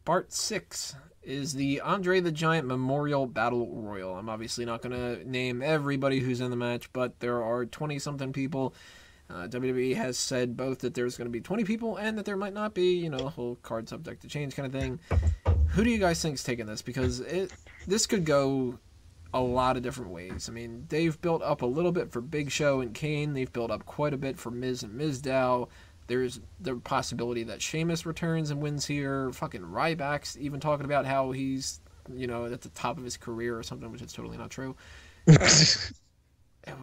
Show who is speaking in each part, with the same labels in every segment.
Speaker 1: Part 6 is the Andre the Giant Memorial Battle Royal. I'm obviously not going to name everybody who's in the match, but there are 20-something people. WWE has said both that there's going to be 20 people and that there might not be, you know, the whole card subject to change kind of thing. Who do you guys think is taking this? Because this could go a lot of different ways. I mean, they've built up a little bit for Big Show and Kane. They've built up quite a bit for Miz and Mizdow. There's the possibility that Sheamus returns and wins here. Fucking Ryback's even talking about how he's, you know, at the top of his career or something, which is totally not true.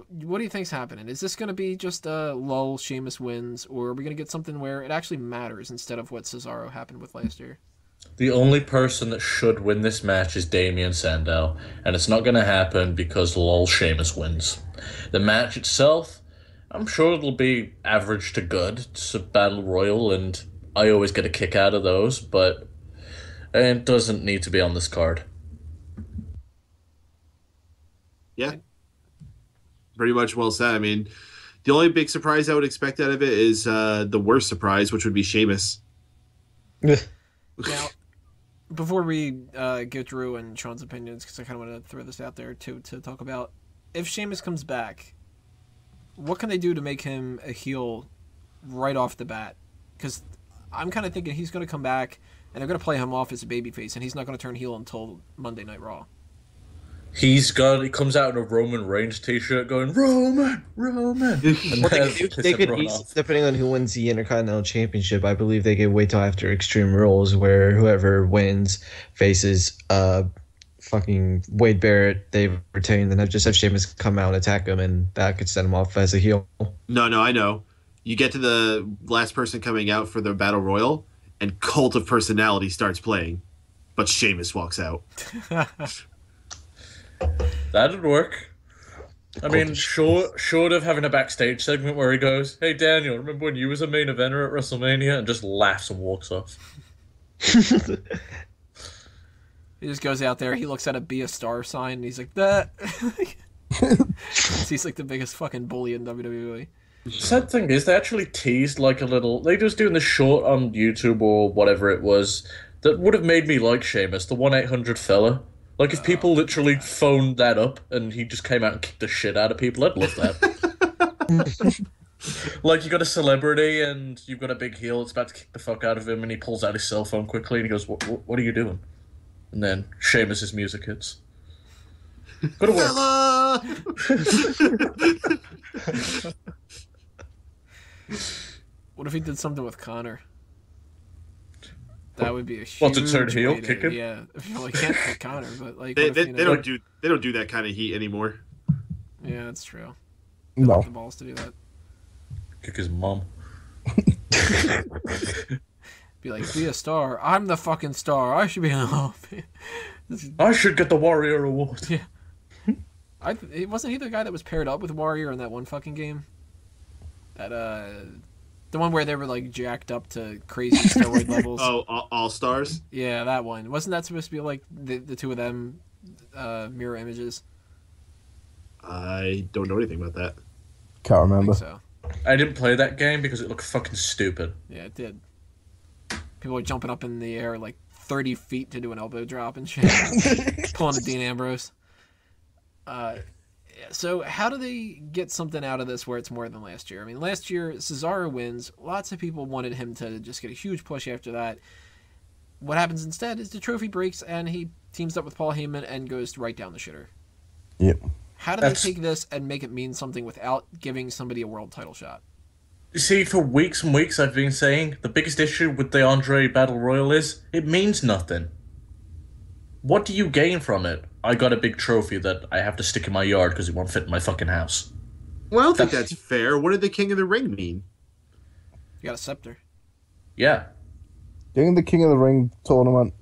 Speaker 1: What do you think's happening? Is this going to be just a lull, Sheamus wins, or are we going to get something where it actually matters instead of what Cesaro happened with last year?
Speaker 2: The only person that should win this match is Damien Sandow, and it's not going to happen because lol Sheamus wins. The match itself, I'm sure it'll be average to good. It's a battle royal, and I always get a kick out of those, but it doesn't need to be on this card.
Speaker 3: Yeah. Pretty much well said. I mean, the only big surprise I would expect out of it is the worst surprise, which would be Sheamus.
Speaker 1: Now, before we get Drew and Sean's opinions, because I kind of want to throw this out there too, to talk about, if Sheamus comes back, what can they do to make him a heel right off the bat? Because I'm kind of thinking he's going to come back, and they're going to play him off as a babyface, and he's not going to turn heel until Monday Night Raw.
Speaker 2: He comes out in a Roman Reigns t-shirt going, Roman! And
Speaker 4: Well, they could depending on who wins the Intercontinental Championship, I believe they could wait till after Extreme Rules, where whoever wins faces fucking Wade Barrett, they retain, then just have Sheamus come out and attack him, and that could send him off as a heel.
Speaker 3: No, I know. You get to the last person coming out for the Battle Royal, and Cult of Personality starts playing, but Sheamus walks out.
Speaker 2: That'd work. I mean, short of having a backstage segment where he goes, "Hey Daniel, remember when you was a main eventer at WrestleMania?" and just laughs and walks off.
Speaker 1: He just goes out there, he looks at a Be a Star sign, and he's like, that. He's like the biggest fucking bully in WWE.
Speaker 2: Sad thing is, they actually teased like a little. They just doing the short on YouTube or whatever it was that would have made me like Sheamus, the 1-800 fella. Like, if people literally phoned that up and he just came out and kicked the shit out of people, I'd love that. Like, you got a celebrity and you've got a big heel that's about to kick the fuck out of him, and he pulls out his cell phone quickly and he goes, what are you doing? And then Sheamus' music hits. Gotta work.
Speaker 1: What if he did something with Connor? That would be a huge.
Speaker 2: Well, to turn heel, kick him.
Speaker 1: Yeah, well, he can't kick Connor, but like
Speaker 3: they don't do that kind of heat anymore.
Speaker 1: Yeah, that's true.
Speaker 5: No.
Speaker 1: The balls to do that.
Speaker 2: Kick his mom.
Speaker 1: Be like, be a star. I'm the fucking star. I should be on.
Speaker 2: I should get the Warrior Award.
Speaker 1: Yeah. Wasn't he the guy that was paired up with Warrior in that one fucking game? That the one where they were like jacked up to crazy steroid levels.
Speaker 3: Oh, All Stars?
Speaker 1: Yeah, that one. Wasn't that supposed to be like the two of them mirror images?
Speaker 3: I don't know anything about that.
Speaker 5: Can't remember.
Speaker 1: I think so.
Speaker 2: I didn't play that game because it looked fucking stupid.
Speaker 1: Yeah, it did. People were jumping up in the air like 30 feet to do an elbow drop and shit. Pulling a Dean Ambrose. So how do they get something out of this where it's more than last year? I mean, last year, Cesaro wins. Lots of people wanted him to just get a huge push after that. What happens instead is the trophy breaks and he teams up with Paul Heyman and goes right down the shitter.
Speaker 5: Yep.
Speaker 1: How do they take this and make it mean something without giving somebody a world title shot?
Speaker 2: You see, for weeks and weeks I've been saying the biggest issue with the Andre Battle Royal is it means nothing. What do you gain from it? I got a big trophy that I have to stick in my yard because it won't fit in my fucking house.
Speaker 3: Well, I don't think that's fair. What did the King of the Ring mean?
Speaker 1: You got a scepter.
Speaker 2: Yeah.
Speaker 5: During the King of the Ring tournament,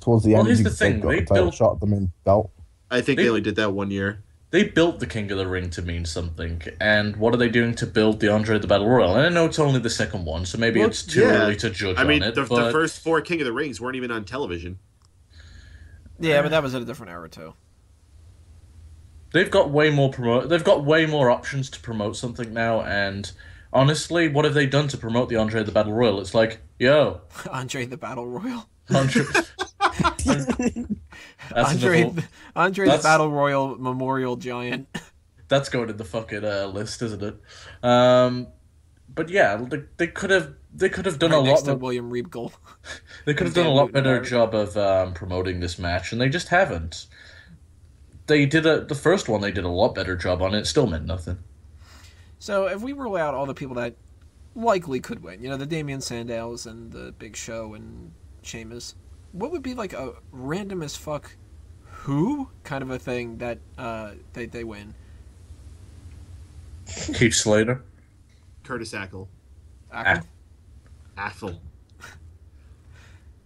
Speaker 5: towards the end,
Speaker 2: here's
Speaker 5: you
Speaker 2: the thing,
Speaker 5: got
Speaker 2: they
Speaker 5: a title
Speaker 2: built-
Speaker 5: shot at the main belt.
Speaker 3: I think they only did that 1 year.
Speaker 2: They built the King of the Ring to mean something, and what are they doing to build the Andre the Battle Royal? And I know it's only the second one, so maybe it's too early to judge
Speaker 3: on
Speaker 2: it.
Speaker 3: The
Speaker 2: but
Speaker 3: first 4 King of the Rings weren't even on television.
Speaker 1: Yeah, but that was at a different era too.
Speaker 2: they've got way more options to promote something now, and honestly, what have they done to promote the Andre the Battle Royal? It's like, yo,
Speaker 1: Andre the Battle Royal.
Speaker 2: Andre,
Speaker 1: Andre the Battle Royal Memorial Giant.
Speaker 2: That's going in the fucking list, isn't it? But yeah, they could have done
Speaker 1: Right
Speaker 2: a
Speaker 1: next
Speaker 2: lot.
Speaker 1: to William Regal.
Speaker 2: They could have done a lot better job of promoting this match, and they just haven't. The first one they did a lot better job on it. It still meant nothing.
Speaker 1: So if we rule out all the people that likely could win, the Damian Sandals and the Big Show and Sheamus, what would be like a random as fuck who kind of a thing that they win?
Speaker 2: Keith Slater.
Speaker 3: Curtis Axel.
Speaker 1: Axel?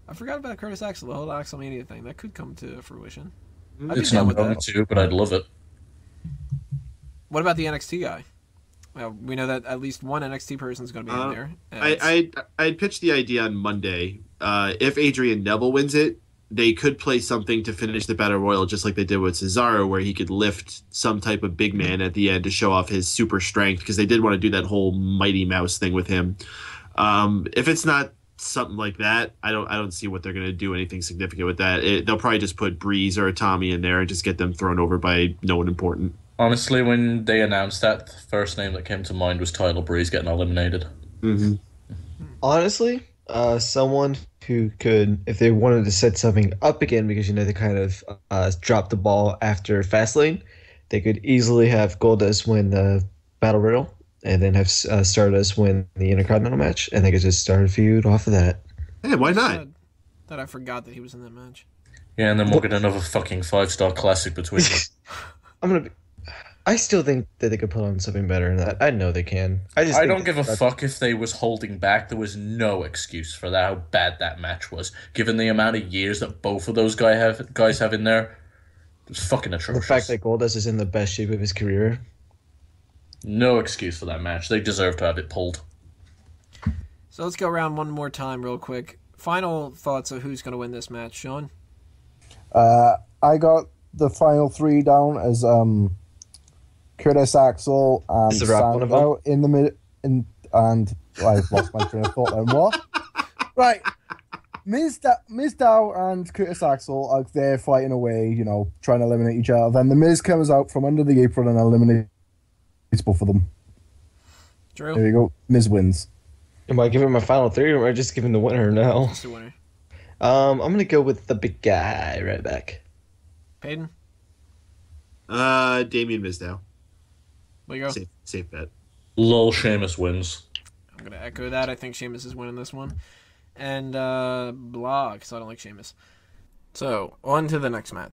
Speaker 1: I forgot about Curtis Axel, the whole Axelmania thing. That could come to fruition.
Speaker 2: It's not going to, but I'd love it.
Speaker 1: What about the NXT guy? Well, we know that at least one NXT person is going to be in there.
Speaker 3: I'd pitched the idea on Monday. If Adrian Neville wins it, they could play something to finish the Battle Royal just like they did with Cesaro, where he could lift some type of big man at the end to show off his super strength, because they did want to do that whole Mighty Mouse thing with him. If it's not something like that, I don't see what they're going to do anything significant with that. They'll probably just put Breeze or Tommy in there and just get them thrown over by no one important.
Speaker 2: Honestly, when they announced that, the first name that came to mind was Tyler Breeze getting eliminated.
Speaker 3: Mm-hmm.
Speaker 4: Honestly, someone who could, if they wanted to set something up again, because they kind of dropped the ball after Fastlane, they could easily have Goldust win the Battle Royal, and then have Stardust win the Intercontinental match, and they could just start a feud off of that.
Speaker 3: Hey, why not?
Speaker 1: That I forgot that he was in that match.
Speaker 2: Yeah, and then we'll get another fucking 5-star classic between them.
Speaker 4: I still think that they could put on something better than that. I know they can. I
Speaker 2: don't give a fuck if they was holding back. There was no excuse for that, how bad that match was. Given the amount of years that both of those guys have in there, it's fucking atrocious.
Speaker 4: The fact that Goldust is in the best shape of his career.
Speaker 2: No excuse for that match. They deserve to have it pulled.
Speaker 1: So let's go around one more time real quick. Final thoughts of who's going to win this match, Sean?
Speaker 5: I got the final three down as Curtis Axel and Sandow in the mid, and I've lost my train of thought then. What? Right. Miz Dow and Curtis Axel are there fighting away, trying to eliminate each other. Then the Miz comes out from under the apron and eliminates both of them.
Speaker 1: Drew?
Speaker 5: There you go. Miz wins.
Speaker 4: Am I giving my final three, or am I just giving the winner now?
Speaker 1: Just the winner.
Speaker 4: I'm going to go with the big guy right back.
Speaker 1: Peyton?
Speaker 3: Damien Mizdow.
Speaker 1: There you go.
Speaker 3: Safe bet.
Speaker 2: Lol, Sheamus wins.
Speaker 1: I'm going to echo that. I think Sheamus is winning this one. And blah, because I don't like Sheamus. So, on to the next match.